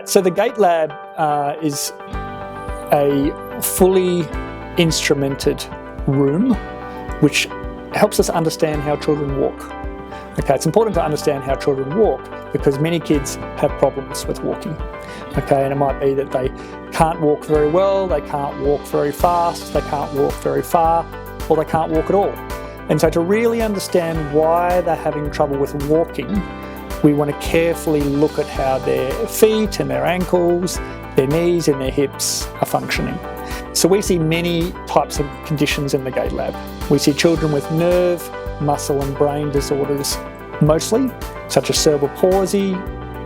So the Gait Lab is a fully instrumented room which helps us understand how children walk. Okay, it's important to understand how children walk because many kids have problems with walking. Okay, and it might be that they can't walk very well, they can't walk very fast, they can't walk very far, or they can't walk at all. And so to really understand why they're having trouble with walking, we want to carefully look at how their feet and their ankles, their knees and their hips are functioning. So we see many types of conditions in the Gait Lab. We see children with nerve, muscle and brain disorders mostly, such as cerebral palsy,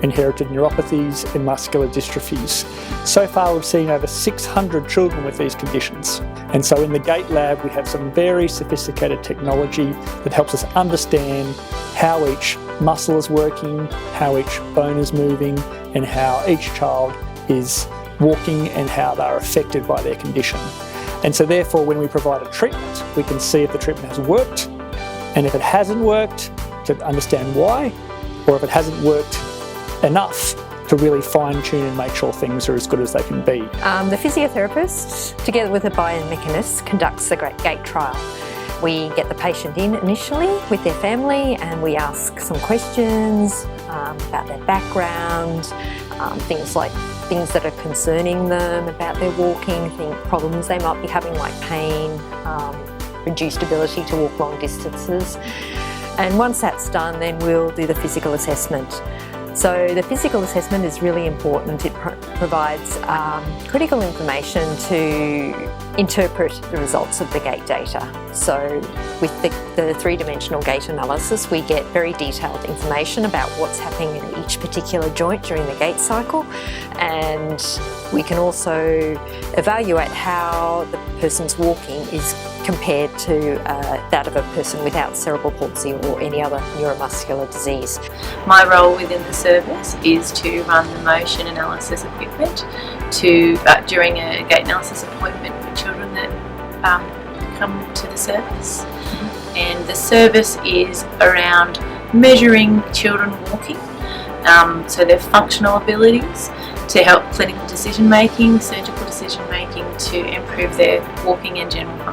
inherited neuropathies and muscular dystrophies. So far we've seen over 600 children with these conditions. And so in the Gait Lab we have some very sophisticated technology that helps us understand how each muscle is working, how each bone is moving, and how each child is walking and how they're affected by their condition. And so therefore when we provide a treatment, we can see if the treatment has worked, and if it hasn't worked, to understand why, or if it hasn't worked enough to really fine-tune and make sure things are as good as they can be. The physiotherapist, together with a biomechanist, conducts the Gait trial. We get the patient in initially with their family and we ask some questions about their background, things that are concerning them about their walking, problems they might be having like pain, reduced ability to walk long distances. And once that's done, then we'll do the physical assessment. So the physical assessment is really important. It provides critical information to interpret the results of the gait data. So with the three-dimensional gait analysis, we get very detailed information about what's happening in each particular joint during the gait cycle, and we can also evaluate how the person's walking is compared to that of a person without cerebral palsy or any other neuromuscular disease. My role within the service is to run the motion analysis equipment during a gait analysis appointment for children that come to the service. And the service is around measuring children walking, so their functional abilities, to help clinical decision making, surgical decision making, to improve their walking and general function.